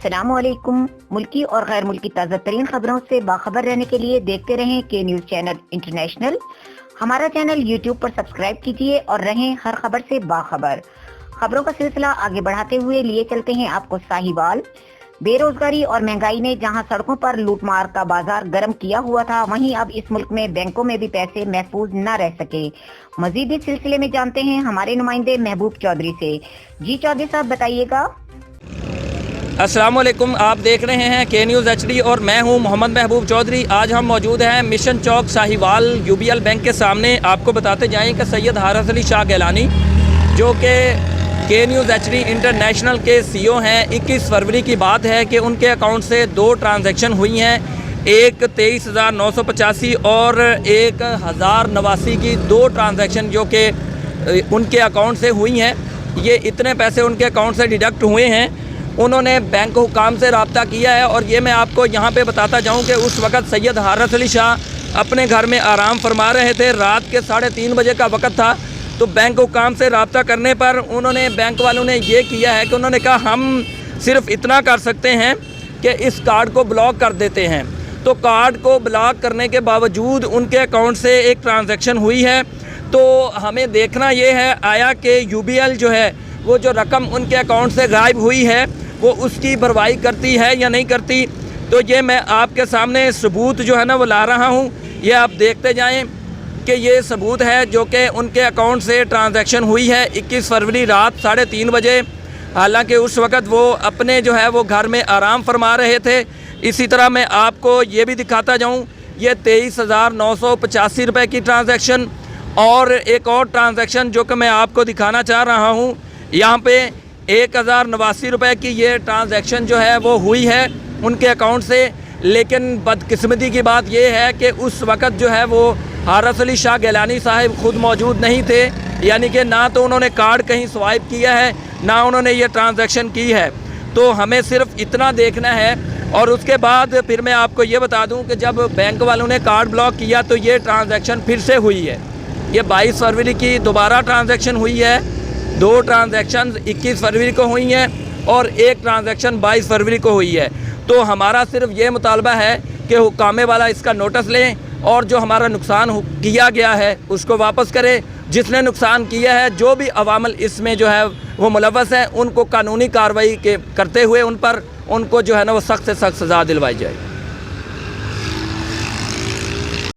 السلام علیکم۔ ملکی اور غیر ملکی تازہ ترین خبروں سے باخبر رہنے کے لیے دیکھتے رہیں کے نیوز چینل انٹرنیشنل۔ ہمارا چینل یوٹیوب پر سبسکرائب کیجیے اور رہیں ہر خبر سے باخبر۔ خبروں کا سلسلہ آگے بڑھاتے ہوئے لیے چلتے ہیں آپ کو ساہیوال۔ بے روزگاری اور مہنگائی نے جہاں سڑکوں پر لوٹ مار کا بازار گرم کیا ہوا تھا، وہیں اب اس ملک میں بینکوں میں بھی پیسے محفوظ نہ رہ سکے۔ مزید اس سلسلے میں جانتے ہیں ہمارے نمائندے محبوب چودھری سے۔ جی چودھری صاحب بتائیے گا۔ السلام علیکم، آپ دیکھ رہے ہیں کے نیوز ایچ ڈی اور میں ہوں محمد محبوب چودھری۔ آج ہم موجود ہیں مشن چوک ساہیوال UBL بینک کے سامنے۔ آپ کو بتاتے جائیں کہ سید حارث علی شاہ گیلانی جو کہ کے نیوز ایچ ڈی انٹرنیشنل کے CEO ہیں، 21 فروری کی بات ہے کہ ان کے اکاؤنٹ سے 2 ٹرانزیکشن ہوئی ہیں، ایک 23,985 اور 1,089 کی 2 ٹرانزیکشن جو کہ ان کے اکاؤنٹ سے ہوئی ہیں۔ یہ اتنے پیسے ان کے اکاؤنٹ سے ڈیڈکٹ ہوئے ہیں۔ انہوں نے بینک حکام سے رابطہ کیا ہے اور یہ میں آپ کو یہاں پہ بتاتا جاؤں کہ اس وقت سید حارث علی شاہ اپنے گھر میں آرام فرما رہے تھے۔ رات کے 3:30 بجے کا وقت تھا، تو بینک حکام سے رابطہ کرنے پر انہوں نے بینک والوں نے یہ کیا ہے کہ انہوں نے کہا ہم صرف اتنا کر سکتے ہیں کہ اس کارڈ کو بلاک کر دیتے ہیں۔ تو کارڈ کو بلاک کرنے کے باوجود ان کے اکاؤنٹ سے ایک ٹرانزیکشن ہوئی ہے۔ تو ہمیں دیکھنا یہ ہے آیا کہ UBL جو ہے وہ جو رقم ان کے اکاؤنٹ سے غائب ہوئی ہے وہ اس کی بھروائی کرتی ہے یا نہیں کرتی۔ تو یہ میں آپ کے سامنے ثبوت جو ہے نا وہ لا رہا ہوں، یہ آپ دیکھتے جائیں کہ یہ ثبوت ہے جو کہ ان کے اکاؤنٹ سے ٹرانزیکشن ہوئی ہے 21 فروری رات 3:30 بجے۔ حالانکہ اس وقت وہ اپنے جو ہے وہ گھر میں آرام فرما رہے تھے۔ اسی طرح میں آپ کو یہ بھی دکھاتا جاؤں، یہ 23,985 روپے کی ٹرانزیکشن اور ایک اور ٹرانزیکشن جو کہ میں آپ کو دکھانا چاہ رہا ہوں، یہاں پہ 1,089 روپے کی یہ ٹرانزیکشن جو ہے وہ ہوئی ہے ان کے اکاؤنٹ سے۔ لیکن بدقسمتی کی بات یہ ہے کہ اس وقت جو ہے وہ حارث علی شاہ گیلانی صاحب خود موجود نہیں تھے، یعنی کہ نہ تو انہوں نے کارڈ کہیں سوائپ کیا ہے نہ انہوں نے یہ ٹرانزیکشن کی ہے۔ تو ہمیں صرف اتنا دیکھنا ہے اور اس کے بعد پھر میں آپ کو یہ بتا دوں کہ جب بینک والوں نے کارڈ بلاک کیا تو یہ ٹرانزیکشن پھر سے ہوئی ہے۔ یہ 22 فروری کی دوبارہ ٹرانزیکشن ہوئی ہے، 2 ٹرانزیکشن 21 فروری کو ہوئی ہیں اور ایک ٹرانزیکشن 22 فروری کو ہوئی ہے۔ تو ہمارا صرف یہ مطالبہ ہے کہ حکامے والا اس کا نوٹس لیں اور جو ہمارا نقصان کیا گیا ہے اس کو واپس کرے۔ جس نے نقصان کیا ہے، جو بھی عوامل اس میں جو ہے وہ ملوث ہیں، ان کو قانونی کارروائی کرتے ہوئے ان کو جو ہے نا وہ سخت سے سخت سزا دلوائی جائے۔